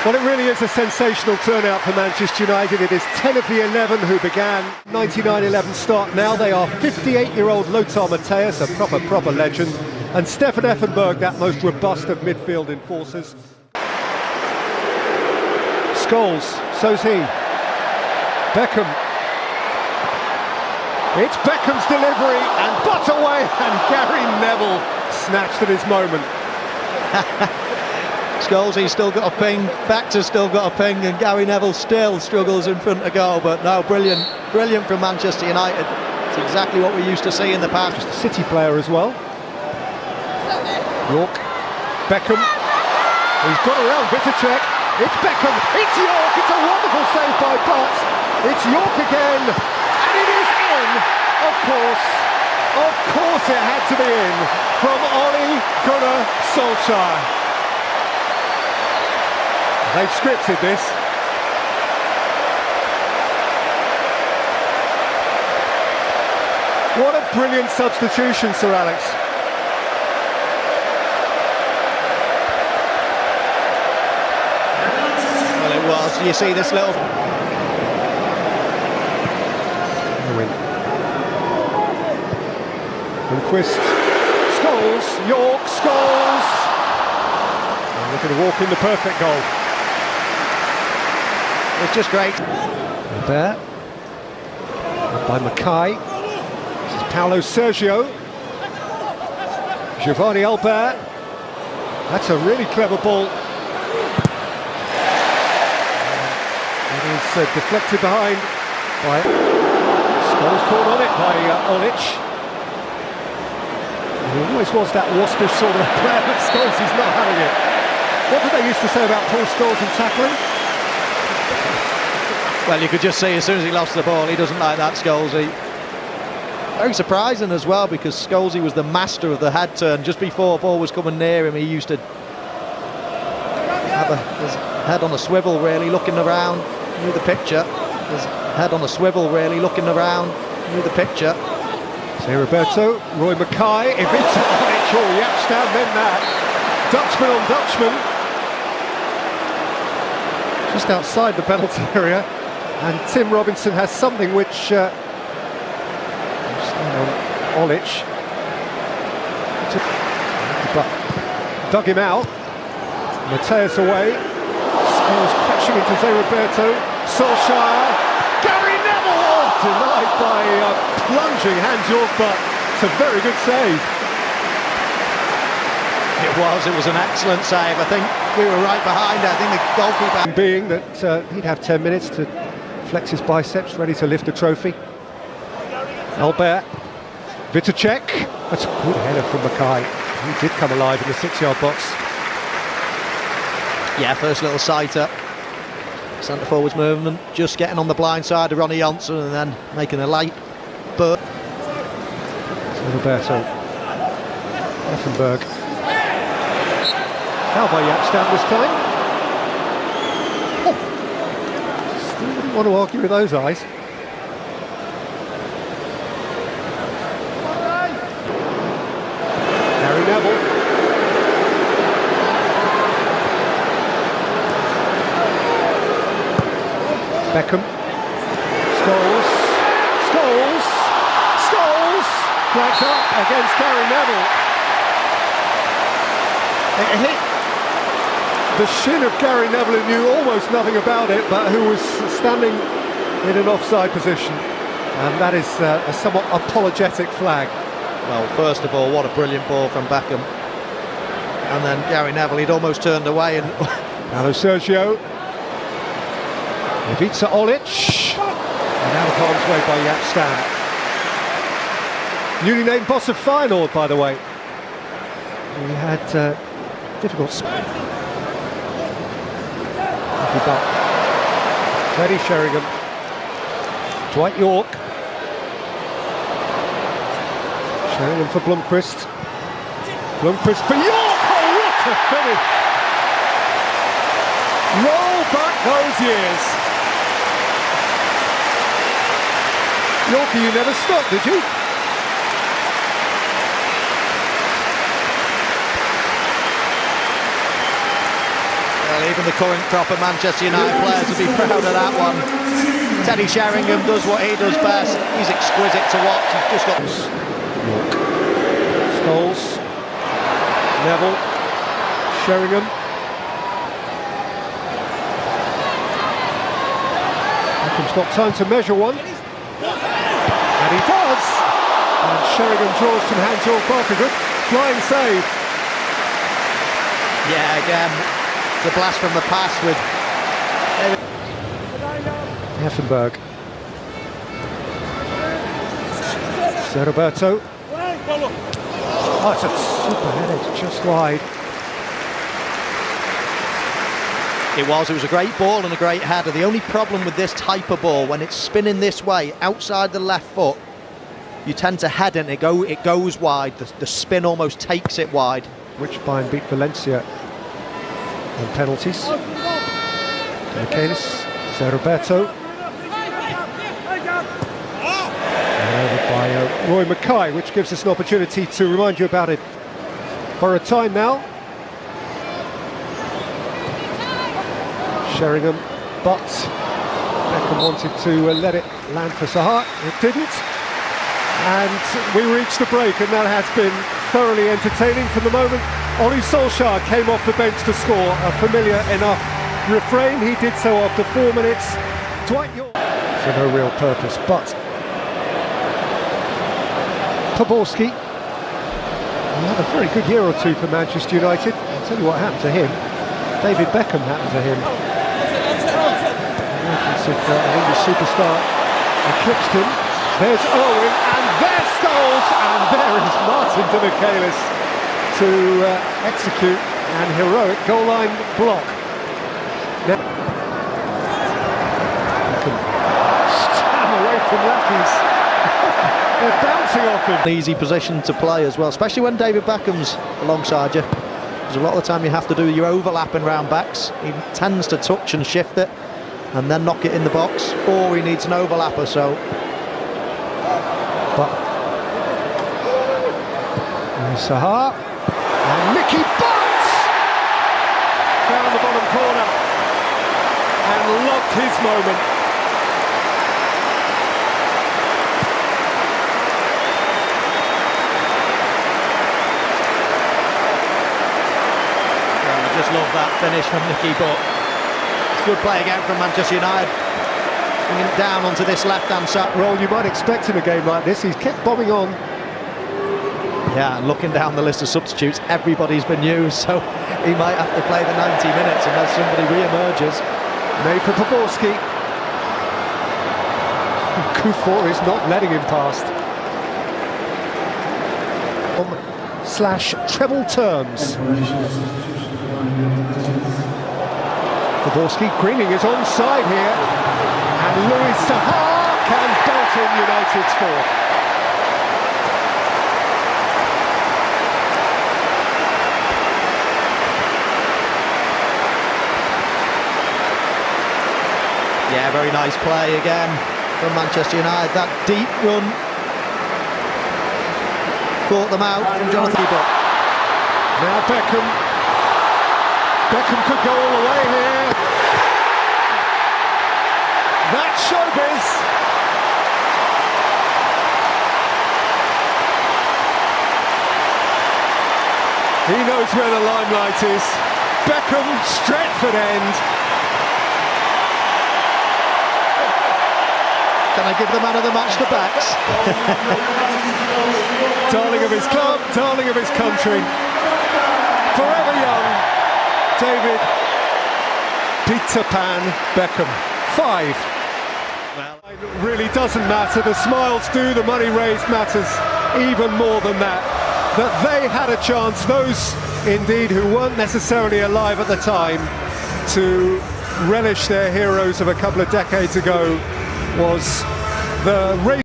Well, it really is a sensational turnout for Manchester United. It is 10 of the 11 who began 99-11 start. Now they are 58-year-old Lothar Matthäus, a proper legend, and Stefan Effenberg, that most robust of midfield enforcers. Scholes, so's he. Beckham. It's Beckham's delivery, and butt away, and Gary Neville snatched at his moment. Scholes, he's still got a ping, Baxter's still got a ping, and Gary Neville still struggles in front of goal. But no, brilliant from Manchester United. It's exactly what we used to see in the past. Just a City player as well. York, Beckham, he's got around Vitacek. It's Beckham, it's York, it's a wonderful save by Butt. It's York again, and it is in, of course it had to be in, from Ole Gunnar Solskjaer. They've scripted this. What a brilliant substitution, Sir Alex. Well, it was. You see this little... Lundqvist, Scholes, York, Scholes. And looking to walk in the perfect goal. It's just great. There, by Mackay. This is Paulo Sergio. Giovanni Albert. That's a really clever ball. It is deflected behind by Scholes, caught on it by Olic. He always was that waspish sort of player, but Scholes is not having it. What did they used to say about Paul Scholes and tackling? Well, you could just see as soon as he lost the ball, he doesn't like that, Scholesy. Very surprising as well, because Scholesy was the master of the head turn. Just before the ball was coming near him, he used to have his head on a swivel, really, looking around, knew the picture. His head on a swivel, really, looking around, knew the picture. Say Roberto, Roy Mackay, if it's Olic, oh, Yapstam, then that. Dutchman on Dutchman. Just outside the penalty area. And Tim Robinson has something which on Olic, but dug him out. Matthäus away. Scholes crashing into Zé Roberto. Solskjaer. Gary Neville, denied by plunging Hans York, but it's a very good save. It was an excellent save. I think we were right behind. I think the goalkeeper... Being that he'd have 10 minutes to flex his biceps, ready to lift a trophy. Albert, Vitacek, that's a good header from Mackay. He did come alive in the 6-yard box. Yeah, first little sighter. Centre forwards movement, just getting on the blind side of Ronnie Johnson and then making a light burst. Roberto, Effenberg. Foul by Yapstam this time. Still wouldn't want to argue with those eyes. Gary Neville. Beckham. Scholes. Flags up against Gary Neville. It hit the shin of Gary Neville, who knew almost nothing about it, but who was standing in an offside position. And that is a somewhat apologetic flag. Well, first of all, what a brilliant ball from Beckham. And then Gary Neville, he'd almost turned away. And Paulo Sergio. Ivica Olic. And out of harm's way by Yapstam. Newly named boss of Feyenoord, by the way. He had difficult... Teddy Sheringham. Dwight York. Sheringham for Blomqvist. Blomqvist for York! Oh, what a finish! Roll back those years. Yorkie, you never stopped, did you? Well, even the current crop of Manchester United players will be proud of that one. Teddy Sheringham does what he does best. He's exquisite to watch. He's just got... Scholes, Neville, Sheringham. Beckham's got time to measure one. And he does! And Sheringham draws from Hans-Jörg Barker. Good flying save. Yeah, again, it's a blast from the past with Effenberg. Roberto. Oh, it's a super header, it's just wide. It was a great ball and a great header. The only problem with this type of ball, when it's spinning this way, outside the left foot, you tend to head and it goes wide. The spin almost takes it wide. Which Bayern beat Valencia on penalties. Michaelis, Roberto. Over by Roy Mackay, which gives us an opportunity to remind you about it. Borrowed time now. Sheringham, but Beckham wanted to let it land for Saha. It didn't. And we reached the break, and that has been thoroughly entertaining from the moment. Ole Solskjaer came off the bench to score, a familiar enough refrain. He did so after 4 minutes. Dwight York for no real purpose, but Poborski had a very good year or two for Manchester United. I'll tell you what happened to him. David Beckham happened to him. Emergence of an English superstar eclipsed him. There's Owen, and there's Scholes, and there is Martin de Michaelis to execute an heroic goal line block. Now, Beckham stam away from lackeys. They're bouncing off him. Easy position to play as well, especially when David Beckham's alongside you. Because a lot of the time you have to do your overlapping round backs. He tends to touch and shift it and then knock it in the box, or he needs an overlapper. So, but Saha and Mickey Bunce found the bottom corner and loved his moment. just love that finish from Nicky, but it's good play again from Manchester United, bringing it down onto this left-hand side. Role you might expect in a game like this. He's kept bombing on. Yeah, and looking down the list of substitutes, everybody's been used, so he might have to play the 90 minutes unless somebody re-emerges. Made for Poborski. Kufor is not letting him past. / treble terms. Poborski, Greening is onside here, and Louis Saha can bolt in United's fourth. Yeah, very nice play again from Manchester United. That deep run caught them out from Jonathan. Now Beckham. Beckham could go all the way here. That's showbiz. He knows where the limelight is. Beckham, Stretford end. Can I give the man of the match the backs? Darling of his club, darling of his country. Forever young, David Peter Pan Beckham. 5. Well, it really doesn't matter. The smiles do, the money raised matters even more than that. That they had a chance, those indeed who weren't necessarily alive at the time, to relish their heroes of a couple of decades ago, was the race.